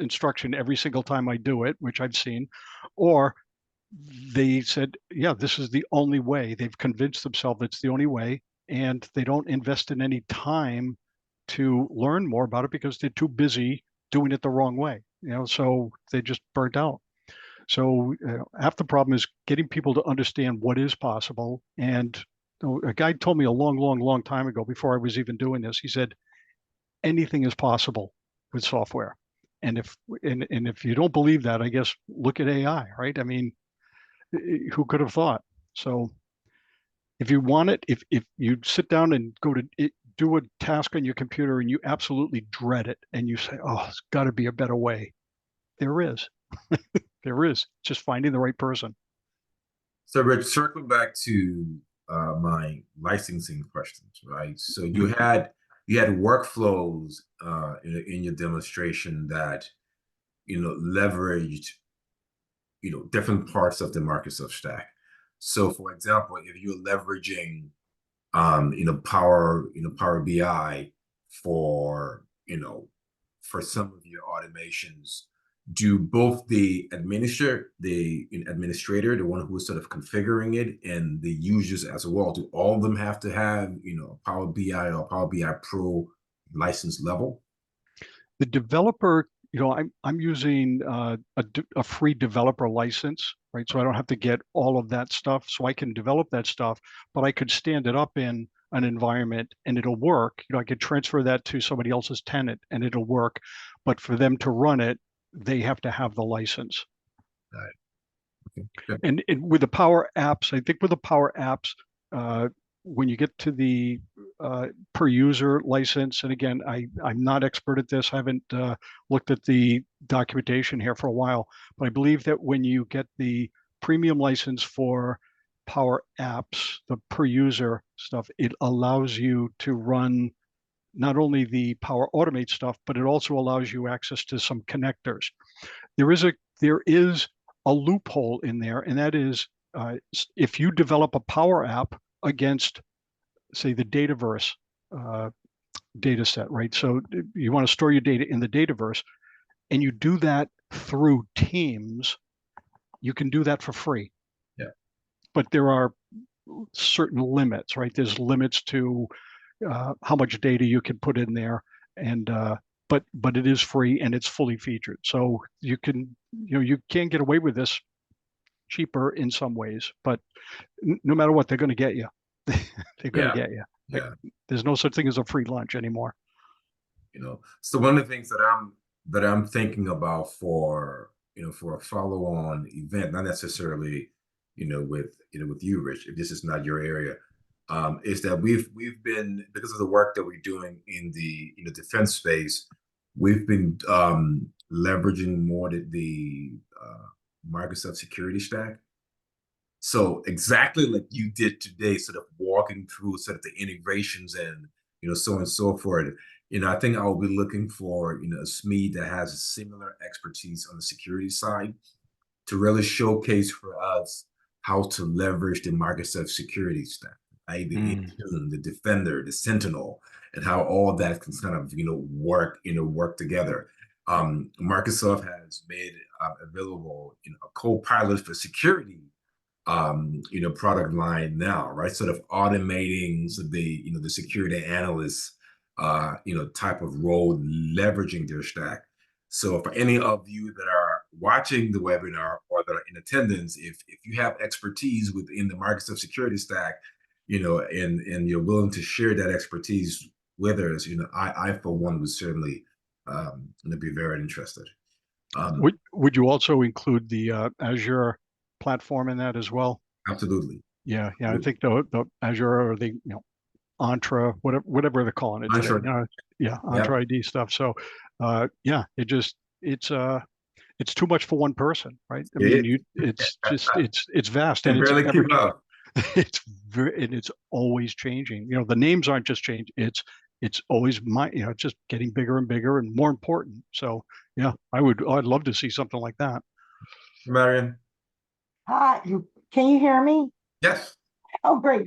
instruction every single time I do it, which I've seen, or they said, yeah, this is the only way. They've convinced themselves it's the only way, and they don't invest in any time to learn more about it because they're too busy doing it the wrong way. So they just burnt out. So half the problem is getting people to understand what is possible. And a guy told me a long, long, long time ago, before I was even doing this, he said, anything is possible with software. And if you don't believe that, I guess look at AI, right? I mean, who could have thought? So if you want it, if you sit down and go to do a task on your computer and you absolutely dread it and you say, oh, it's got to be a better way, there is. There is. Just finding the right person. So, Rich, circling back to my licensing questions, right? So you had workflows in your demonstration that leveraged different parts of the Microsoft stack. So, for example, if you're leveraging Power BI for some of your automations, do both the administrator, the one who is sort of configuring it, and the users as well, do all of them have to have Power BI or Power BI Pro license level? The developer, I'm using a free developer license, right? So I don't have to get all of that stuff. So I can develop that stuff, but I could stand it up in an environment and it'll work. I could transfer that to somebody else's tenant and it'll work. But for them to run it, they have to have the license. Okay, good. And with the Power Apps, I think with the Power Apps, when you get to the per user license, and again, I'm not expert at this. I haven't looked at the documentation here for a while, but I believe that when you get the premium license for Power Apps, the per user stuff, it allows you to run not only the Power Automate stuff, but it also allows you access to some connectors. There is a loophole in there, and that is if you develop a Power App against, say, the Dataverse data set, right? So you want to store your data in the Dataverse, and you do that through Teams, you can do that for free. Yeah. But there are certain limits, right? There's limits to how much data you can put in there, and but it is free and it's fully featured. So you can get away with this cheaper in some ways, but no matter what, they're going to get you. They're going to get you. Yeah. There's no such thing as a free lunch anymore. So one of the things that I'm thinking about for for a follow-on event, not necessarily with you, Rich, if this is not your area, is that we've been, because of the work that we're doing in the defense space, we've been leveraging more the Microsoft security stack. So exactly like you did today, sort of walking through sort of the integrations and so on and so forth. I think I'll be looking for a SME that has a similar expertise on the security side to really showcase for us how to leverage the Microsoft security stack, right? The Intune, the Defender, the Sentinel, and how all that can kind of work together. Microsoft has made available a co-pilot for security product line now, right? Sort of automating the security analysts type of role, leveraging their stack. So for any of you that are watching the webinar or that are in attendance, if you have expertise within the Microsoft security stack, and you're willing to share that expertise with us, I for one would certainly be very interested. Would you also include the Azure platform in that as well? Absolutely. Yeah. I think the Azure or the Entra, whatever they're calling it today. Entra ID stuff. So it's too much for one person, right? I mean, it's vast and it's barely keep up. It's always changing. The names aren't just changing. It's always it's just getting bigger and bigger and more important. So yeah, I'd love to see something like that. Marion. Hi, can you hear me? Yes. Oh, great.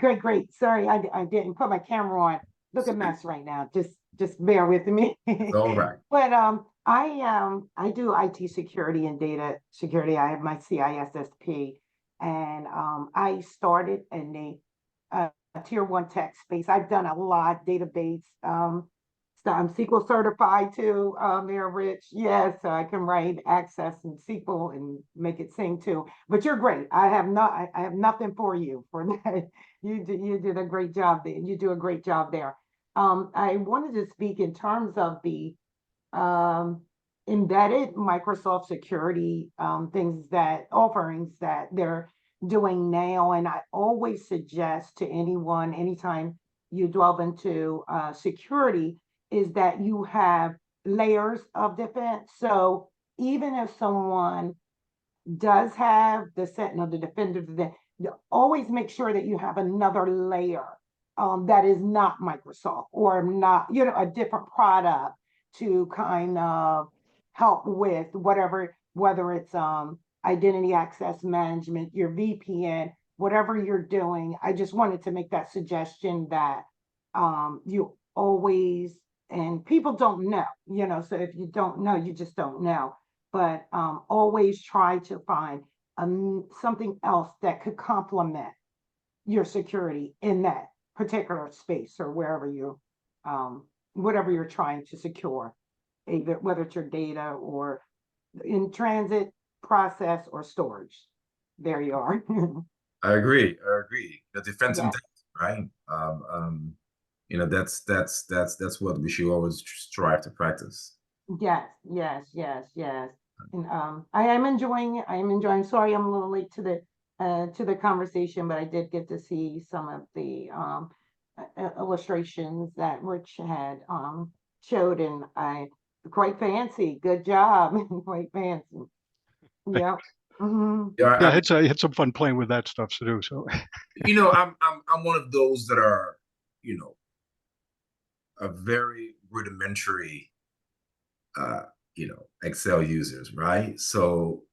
Sorry, I didn't put my camera on. Look a mess right now. Just bear with me. All right. But I do IT security and data security. I have my CISSP, and I started in the tier 1 tech space. I've done a lot database. So I'm SQL certified too, Mayor Rich. Yes, so I can write Access and SQL and make it sing too. But you're great. I have nothing for you for that. You did a great job there. You do a great job there. I wanted to speak in terms of the embedded Microsoft security offerings that they're doing now. And I always suggest to anyone, anytime you delve into security, is that you have layers of defense. So even if someone does have the Sentinel, the Defender, always make sure that you have another layer that is not Microsoft or not, a different product to kind of help with whatever, whether it's identity access management, your VPN, whatever you're doing. I just wanted to make that suggestion that you always, and people don't know, so if you don't know, you just don't know, but always try to find something else that could complement your security in that particular space or wherever you, whatever you're trying to secure, either whether it's your data or in transit, process, or storage. There you are. I agree. The defense in depth, right? That's what we should always strive to practice. Yes. And I am enjoying. Sorry, I'm a little late to the conversation, but I did get to see some of the illustrations that Rich had showed, and I quite fancy. Good job, quite fancy. Yep. Mhm. Yeah, Yeah, I had some fun playing with that stuff to do. So you know, I'm one of those that are, you know, a very rudimentary, you know, Excel users, right? So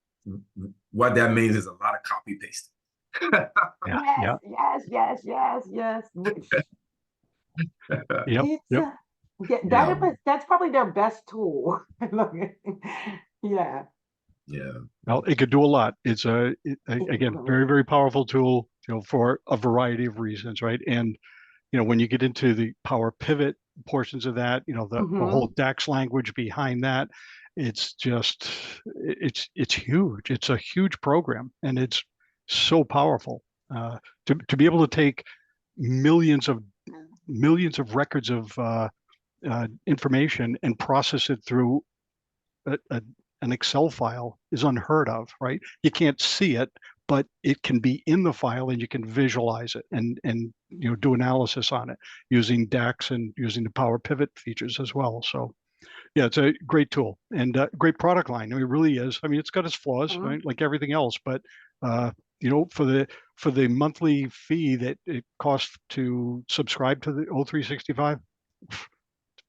what that means is a lot of copy pasting. yeah, Yes, yeah, yes, yes, yes, yes. yep, It's yep. yeah, You know, that's probably their best tool. Yeah. yeah. Well, it could do a lot. It's again, very, very powerful tool, for a variety of reasons, right? And when you get into the Power Pivot portions of that, the Mm-hmm. whole DAX language behind that, it's just it's huge. It's a huge program, and it's so powerful. To be able to take millions of records of information and process it through an Excel file is unheard of, right? You can't see it, but it can be in the file and you can visualize it and do analysis on it using DAX and using the Power Pivot features as well. So yeah, it's a great tool and great product line. I mean, it really is. I mean, it's got its flaws, right? Like everything else, but for the monthly fee that it costs to subscribe to the O365,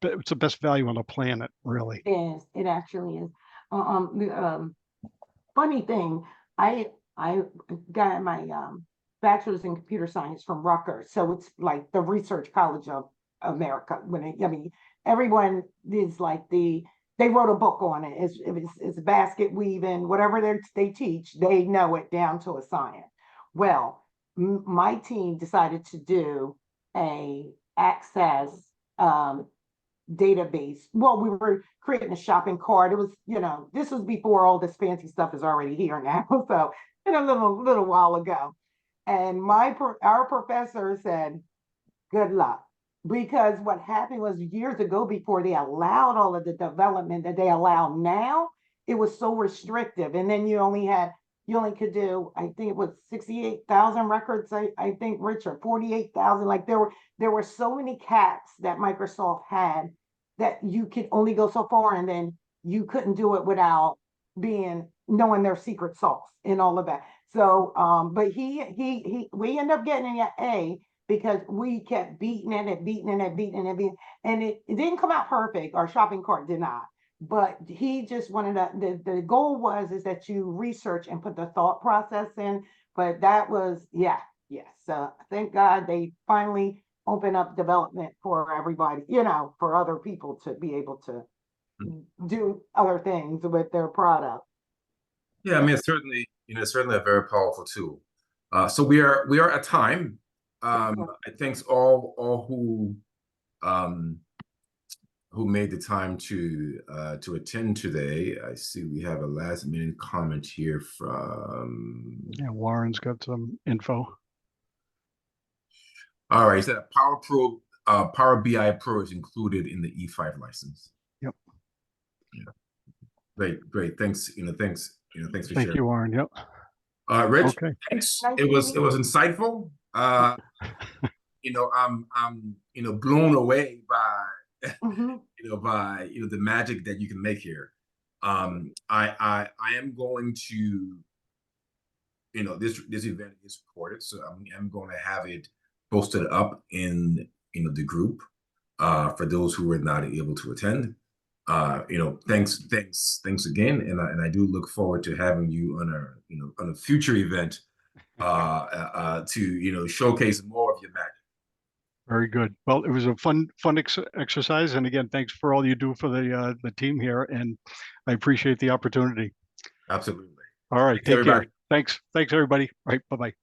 it's the best value on the planet, really. Yes, it actually is. The funny thing, I got my bachelor's in computer science from Rutgers, so it's like the research college of America. I mean, everyone is like they wrote a book on it. It's basket weaving, whatever they teach, they know it down to a science. Well, my team decided to do a access um, database. Well, we were creating a shopping cart. It was, this was before all this fancy stuff is already here now. So, a little while ago. And our professor said, good luck. Because what happened was years ago, before they allowed all of the development that they allow now, it was so restrictive. And then you only could do, I think it was 68,000 records, I think, Rich, or 48,000. Like there were so many caps that Microsoft had that you could only go so far, and then you couldn't do it without knowing their secret sauce and all of that. So but we ended up getting an A because we kept beating it and beating it and beating it and beating, and it didn't come out perfect. Our shopping cart did not. But he just wanted the goal is that you research and put the thought process in. But that was, yeah, yes. Thank God they finally open up development for everybody, for other people to be able to do other things with their product. Yeah, I mean, it's certainly, it's certainly a very powerful tool. So we are at time. I thanks all who made the time to attend today. I see we have a last minute comment here from. Yeah, Warren's got some info. All right, he said Power BI Pro is included in the E5 license. Yep. Yeah. Great. Thanks. Thanks for Thank sharing. you, Warren. Yep. Rich, Okay. thanks. Nice It was meeting you. insightful. I'm blown away by Mhm. the magic that you can make here. I am going to, this event is recorded, so I'm going to have it posted up in the group for those who were not able to attend. Thanks again, and I do look forward to having you on a future event to showcase more of your magic. Very good. Well, it was a fun exercise, and again, thanks for all you do for the team here, and I appreciate the opportunity. Absolutely. All right, Thanks, take everybody. care. Thanks, everybody. All right, bye-bye.